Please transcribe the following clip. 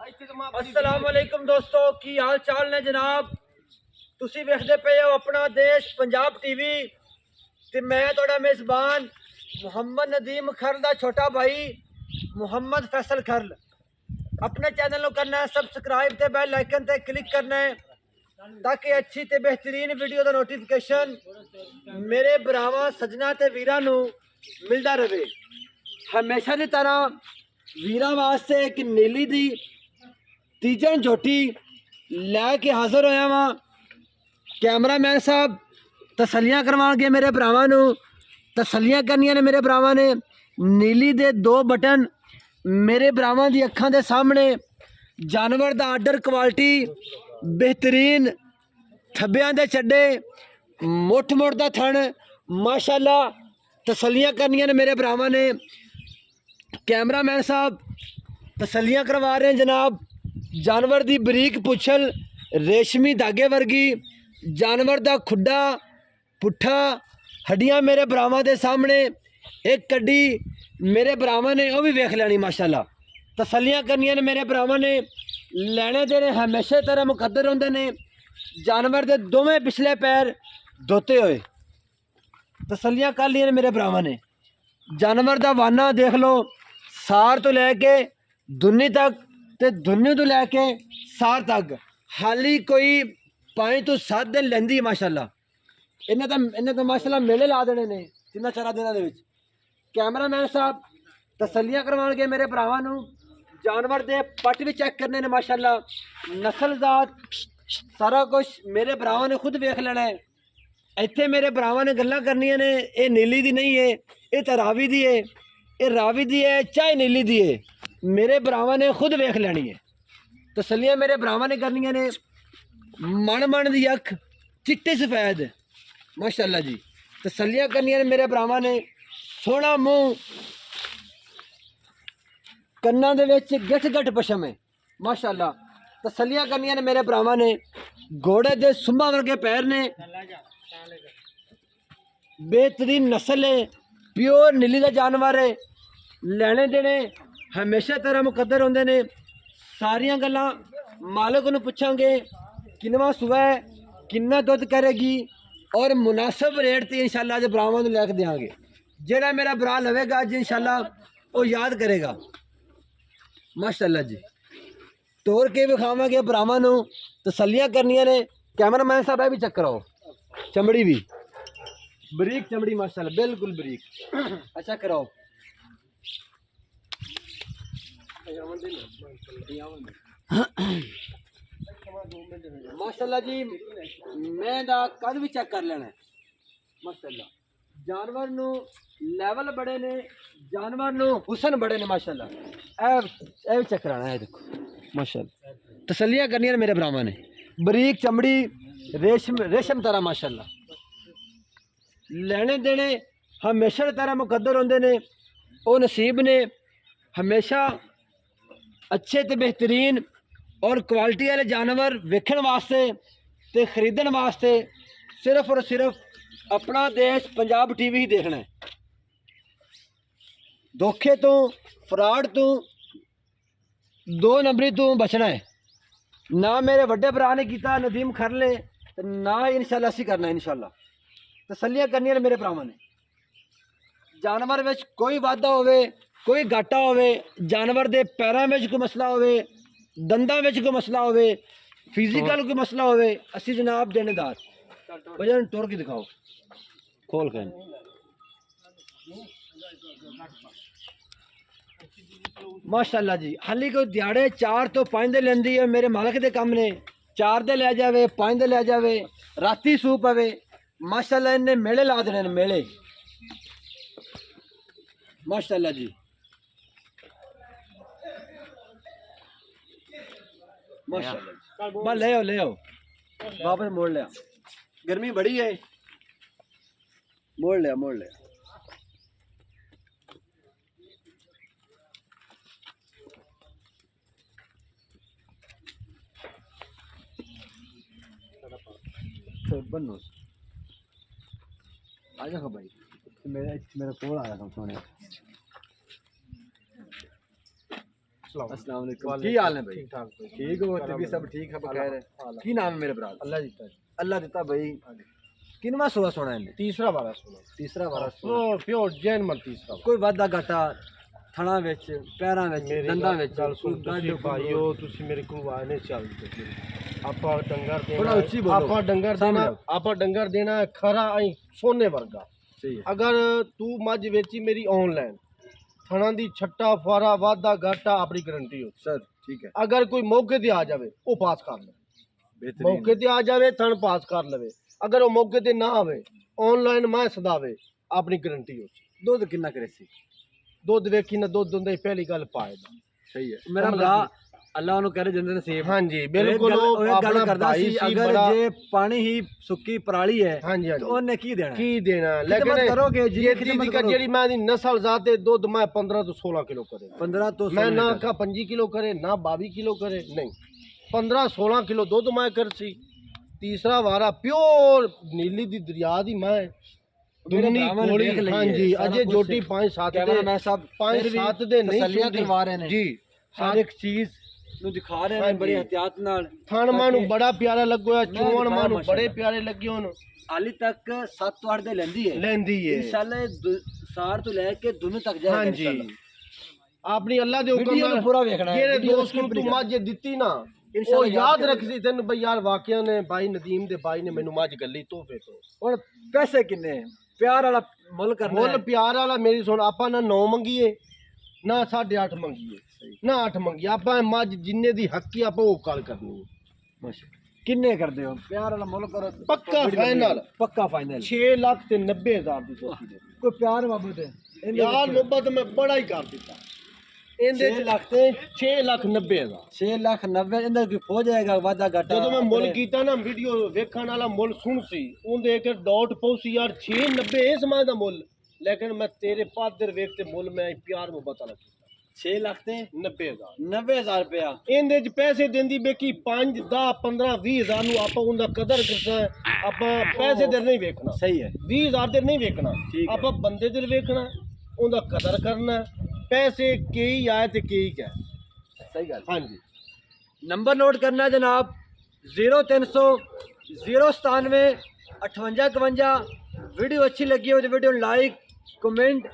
अस्सलाम वालेकुम दोस्तों, की हाल चाल ने जनाब। तुसी वेखदे पे हो अपना देश पंजाब टीवी ते मैं तुहाडा मेज़बान मुहम्मद नदीम खरल दा छोटा भाई मुहम्मद फैसल खरल। अपने चैनल को करना है सबसक्राइब ते बेल आइकन ते क्लिक करना है ताकि अच्छी ते बेहतरीन वीडियो का नोटिफिकेशन मेरे भरावां सजना ते वीरां नूं मिलता रहे। हमेशा की तरह वीरां वास्ते एक नीली दी तीजन झोटी लैके हाजिर होया वा। कैमरामैन साहब तसलियां करवाएंगे मेरे भरावां नूं, तसलियां करनियां ने मेरे भरावां ने। नीली दे दो बटन मेरे भरावां दी अखां दे सामने, जानवर दा आर्डर क्वालिटी बेहतरीन, थब्बियां दे चड्डे, मुठ मुठ दा थण, माशाल्लाह तसलियां करनियां ने मेरे भरावां ने। कैमरामैन साहब तसलियां करवा रहे हैं जनाब। जानवर दी बरीक पुछल रेशमी धागे वर्गी, जानवर दा खुड्डा पुट्ठा, हड्डियां मेरे भरावां दे सामने। एक कड्डी मेरे भरावां ने, वो भी वेख लैनी माशाल्लाह। तसलियां करनियां ने मेरे भरावां ने। लैने देने हमेशा तरह मुकद्दर होंदे ने। जानवर दे दोवें पिछले पैर धोते हुए तसलियां कर लिया ने मेरे भरावां ने। जानवर दा वाना देख लो, सार तो लैके दुन्नी तक ते दुन्नी तो लैके सार तक हाली कोई 5 तो 7 दिन लैंदी माशाल्लाह। इन्हें तो माशाल्लाह मेले ला देने ने 3-4 दिनों के। कैमरामैन साहब तसलियां करवाएंगे मेरे भरावां नूं। जानवर दे पट भी चेक करने ने माशाल्लाह, नस्ल जात सारा कुछ मेरे भरावां ने खुद वेख लेना है। इत्थे मेरे भरावां ने गल्लां करनियां ने, ये नीली दी नहीं है, ये तो रावी दी है, ये रावी दी है चाहे नीली दी है, मेरे भरावां ने खुद वेख लेनी है। तसलियां मेरे भरावां ने करनियां ने। मन मन दी अख चिट्टे सफेद माशाल्लाह जी, तसलियां करनियां ने मेरे भरावां ने। सोहना मूँह, कन्ना दे विच गठ गठ पशम है माशाल्लाह, तसलियां करनियां ने मेरे भरावां ने। घोड़े दे सुंबा वर्गे पैर ने, बेहतरीन नस्ल है, प्योर नीली का जानवर है। लैने देने हमेशा तरह मुकद्दर होंदे ने। सारियां गल्लां मालिक नूं पुछांगे, किनवा सुआ है, किन्ना दुध करेगी, और मुनासिब रेट ते इंशाल्लाह अज भरावां नूं लैके देंगे। जेड़ा मेरा भरा लवेगा अज इंशाल्लाह वो याद करेगा माशाल्लाह जी। तोड़ के विखावांगे भरावां नूं, तसलियां करनियां ने। कैमरामैन साहब भी चेक कराओ, चमड़ी भी बरीक चमड़ी माशाल्लाह बिल्कुल बरीक। अच्छा कराओ माशाल्लाह जी। मैं दा कद भी चेक कर लेना माशाल्लाह। जानवर नू लेवल बड़े ने, जानवर नू हुसन बड़े ने माशाल्लाह। ए भी चेक कराना है, देखो माशाल्लाह। तसलियां करनियां ने मेरे भरावां ने। बरीक चमड़ी, रेशम रेशम तरह माशाल्लाह। लेने देने हमेशा तरह मुकद्दर होंदे ने, वो नसीब ने। हमेशा अच्छे ते बेहतरीन और क्वालिटी वाले जानवर वेखण वास्ते ते खरीदण वास्ते सिर्फ और सिर्फ अपना देश पंजाब टीवी ही देखना है। धोखे तो, फ्रॉड तो, 2 नंबरी तो बचना है। ना मेरे वड्डे भरा ने किया नदीम खरले, ना इंशाल्लाह असीं करना इंशाल्लाह। तसलियां करनियां ने मेरे भरावां ने। जानवर में कोई वाधा होवे, कोई घाटा होवे, जानवर दे पैरों में कोई मसला होवे, दंदां में कोई मसला होवे, फिजिकल कोई मसला होवे, असी जनाब देनेदार। वजन तोड़ के दिखाओ खोल के। माशाल्लाह जी, हाली कोई दिहाड़े 4 तो 5 दे लेंदी है, मेरे मालक दे कम ने। 4 दे ले जावे, 5 दे ले जावे, राती सू पवे माशाल्लाह। इन्हें मेले ला देने मेले माशाल्लाह जी। माशाल्लाह ले आओ वापस मोड़ लिया, गर्मी बड़ी है, मोड़ लिया। बनो आ जाओ भाई, मेरा कोल आया था सोने। अस्सलाम वालेकुम की हाल है भाई ठीक ठाक भाई ठीक हो तबीयत सब ठीक है बखैर है की नाम है मेरे भरा अल्लाह जीता अल्लाह दिता भाई किनवा सोआ सोना है तीसरा बारा सुना तीसरा बारा ओ प्योर जैन मर तीसरा कोई वादा घाटा थणा विच पैरां विच दंदां विच गल सुन ਤੁਸੀਂ ਭਾਈਓ ਤੁਸੀਂ ਮੇਰੇ ਕੋਲ ਆਨੇ ਚੱਲਦੇ ਆਪਾਂ ਡੰਗਰ थोड़ा ਦੇਣਾ ਉੱਚੀ ਬੋਲੋ। ਆਪਾਂ ਡੰਗਰ ਦੇਣਾ ਖਰਾ ਐ ਸੋਨੇ ਵਰਗਾ सही है ਅਗਰ ਤੂੰ ਮੱਝ ਵੇਚੀ ਮੇਰੀ ਆਨਲਾਈਨ ਥਣਾ ਦੀ ਛੱਟਾ ਫਾਰਾ ਵਾਧਾ ਘਾਟਾ ਆਪਣੀ ਗਾਰੰਟੀ ਹੋ सर ठीक है ਅਗਰ ਕੋਈ ਮੌਕੇ ਤੇ ਆ ਜਾਵੇ ਉਹ ਪਾਸ ਕਰ ਲੈ बेहतरीन ਮੌਕੇ ਤੇ ਆ ਜਾਵੇ ਥਣ ਪਾਸ ਕਰ ਲਵੇ ਅਗਰ ਉਹ ਮੌਕੇ ਤੇ ਨਾ ਆਵੇ ਆਨਲਾਈਨ ਮੈਂ ਸਦਾਵੇ ਆਪਣੀ ਗਾਰੰਟੀ ਹੋ दूध कितना करे सी ਦੁੱਧ ਵੇਖੀ ਨਾ ਦੁੱਧ ਹੁੰਦਾ ਹੀ ਪਹਿਲੀ ਗੱਲ ਪਾਏਗਾ सही है मेरा भरा अल्लाह ਨੂੰ ਕਰੇ ਜਿੰਦੇ ਨਸੀਬ ਹਾਂਜੀ ਬਿਲकुल ਉਹ ਉਹ ਗੱਲ ਆਪਣਾ ਕਰਦਾ ਭਾਈ ਸੀ ਸੀ ਅਗਰ ਬੜਾ ਜੇ ਪਾਣੀ ਹੀ ਸੁੱਕੀ ਪਰਾਲੀ ਹੈ ਹਾਂਜੀ ਤੇ ਹਾਂਜੀ ਉਹਨੇ ਕੀ ਦੇਣਾ ਕੀ ਦੇਣਾ ਖਿਦਮਤ ਲੇਕਿਨ ਕਰੋਗੇ ਜੀ ਇਹ ਖਿਦਮਤ ਦੀ ਕਰੋਗੇ। ਜਿਹੜੀ ਮੈਂ ਦੀ ਨਸਲ ਜ਼ਾਤ ਦੇ ਦੁੱਧ ਮੈਂ 15 ਤੋਂ 16 ਕਿਲੋ ਕਰੇ 15 ਤੋਂ ਮੈਂ 16 ਨਾ ਲੀਟਰ। ਕਾ 25 ਕਿਲੋ ਕਰੇ ਨਾ 22 ਕਿਲੋ ਕਰੇ ਨਹੀਂ 15 16 ਕਿਲੋ ਦੁੱਧ ਮੈਂ ਕਰ ਸੀ ਤੀਸਰਾ ਵਾਰਾ ਪਿਓਰ ਨੀਲੀ ਦੀ ਦਰਿਆ ਦੀ ਮੈਂ ਮੇਰੇ ਦੁਨੀ ਭਰਾਵਾਂ ਨੇ ਕੋਲੀ ਦੇਖ ਲਈ ਹੈ, ਹਾਂਜੀ ਸਾਰਾ ਅਜੇ ਕੁਛ ਜੋਟੀ 5 7 ਕੈਮਰਾ ਦੇ ਮੈਂ ਸਭ 5 7 ਦੇ ਨਹੀਂ ਤਸੱਲੀਆਂ ਸੁਣਦੀ। ਕਰਵਾ ਰਹੇ ਨੇ ਜੀ ਹਰ ਇੱਕ ਚੀਜ਼ ਨੂੰ ਦਿਖਾ ਰਹੇ ਨੇ ਹਾਂਜੀ। ਬੜੀ ਇhtiyat ਨਾਲ ਥਣ ਮਾਂ ਨੂੰ ਬੜਾ ਪਿਆਰਾ ਲੱਗਿਆ ਮੈਂ ਚੋਣ ਮਾਂ ਦਿਖਾਇਆ ਨੂੰ ਬੜੇ ਮਾਸ਼ਾਅੱਲਾ। ਪਿਆਰੇ ਲੱਗੇ ਹੁਣ ਹਾਲੀ ਤੱਕ 7 ਤੋਂ 8 ਦੇ ਲੈਂਦੀ ਹੈ ਲੈਂਦੀ ਏ ਇਨਸ਼ਾਅੱਲਾ ਸਾਰ ਤੋਂ ਲੈ ਕੇ ਦੁਨ ਤੱਕ ਜਾਏਗਾ ਹਾਂਜੀ ਇਨਸ਼ਾਅੱਲਾ। ਆਪਣੀ ਅੱਲਾ ਦੇ ਹੁਕਮ ਵੀਡੀਓ ਨੂੰ ਨਾਲ ਪੂਰਾ ਵੇਖਣਾ ਹੈ, ਜਿਹੜੇ ਵੀਡੀਓ ਦੋਸਤ ਨੂੰ skip ਤੂੰ ਨਹੀਂ ਮੱਝ ਦਿੱਤੀ ਨਾ ਉਹ ਇਨਸ਼ਾਅੱਲਾ ਯਾਦ ਯਾਦ ਰੱਖਦੀ ਤੈਨੂੰ ਬਈ ਯਾਰ ਵਾਕਿਆ ਨੇ ਬਾਈ ਨਦੀਮ ਦੇ ਬਾਈ ਨੇ ਮੈਨੂੰ ਮੱਝ ਗੱਲੀ ਤੋਹਫੇ ਤੋਂ ਹੁਣ ਪੈਸੇ ਕਿੰਨੇ ਪਿਆਰ ਵਾਲਾ ਮੁੱਲ ਕਰਨਾ ਮੁੱਲ ਹੈ। ਪਿਆਰ ਵਾਲਾ ਮੇਰੀ ਸੁਣ ਆਪਾਂ ਨਾ 9 ਮੰਗੀਏ ਨਾ 8.5 ਮੰਗੀਏ ਨਾ 8 ਮੰਗੀਏ ਆਪਾਂ ਮੱਝ ਜਿੰਨੇ ਦੀ ਹੱਕੀ ਆਪਾਂ ਉਹ ਗੱਲ ਕਰਨੀ ਹੈ ਮਾਸ਼ਾਅੱਲਾ। ਕਿੰਨੇ ਕਰਦੇ ਹੋ ਪਿਆਰ ਵਾਲਾ ਮੁੱਲ ਕਰੋ ਪੱਕਾ ਫਾਈਨਲ ਪੱਕਾ ਫਾਈਨਲ 6 ਲੱਖ ਤੇ 90,000 ਦੀ ਦੋਸਤੀ ਦੇ ਕੋਈ ਪਿਆਰ ਬਾਬਤ ਹੈ ਯਾਰ ਮੁਹੱਬਤ ਮੈਂ ਬੜਾ ਹੀ ਕਰ ਦਿੱਤਾ ਇਹਦੇ 6 ਲੱਖ ਤੇ 6 ਲੱਖ 90,000 6 ਲੱਖ 90 ਇਹਦਾ ਕੀ ਹੋ ਜਾਏਗਾ ਵਾਦਾ ਘਾਟਾ ਜਦੋਂ ਮੈਂ ਮੁੱਲ ਕੀਤਾ ਨਾ ਵੀਡੀਓ ਵੇਖਣ ਵਾਲਾ ਮੁੱਲ ਸੁਣ ਸੀ ਉਹਦੇ ਇੱਕ ਡਾਟ ਪਉਸੀ ਯਾਰ 690 ਇਸ ਮਾਹ ਦਾ ਮੁੱਲ ਲੇਕਿਨ ਮੈਂ ਤੇਰੇ ਪਾਦਰ ਵੇਖ ਤੇ ਮੁੱਲ ਮੈਂ ਪਿਆਰ ਮੁਹੱਬਤ ਵਾਲਾ ਕੀਤਾ 6 ਲੱਖ ਤੇ 90,000 90000 ਰੁਪਇਆ ਇਹਦੇ ਚ ਪੈਸੇ ਦਿੰਦੀ ਬੇਕੀ 5 10 15 20,000 ਨੂੰ ਆਪਾਂ ਉਹਦਾ ਕਦਰ ਕਰਨਾ ਹੈ। ਆਪਾਂ ਪੈਸੇ ਦੇ ਨਹੀਂ ਵੇਖਣਾ ਸਹੀ ਹੈ 20,000 ਦੇ ਨਹੀਂ ਵੇਖਣਾ ਠੀਕ ਹੈ। ਆਪਾਂ ਬੰਦੇ ਦੇ ਵੇਖਣਾ ਉਹਦਾ ਕਦਰ ਕਰਨਾ ਪੈਸੇ ਕਈ ਆਏ ਤੇ ਕਈ ਗਏ ਸਹੀ ਗੱਲ ਹਾਂਜੀ नंबर नोट करना है जनाब 0300 097 58 52 वीडियो अच्छी लगी हो तो वीडियो लाइक कमेंट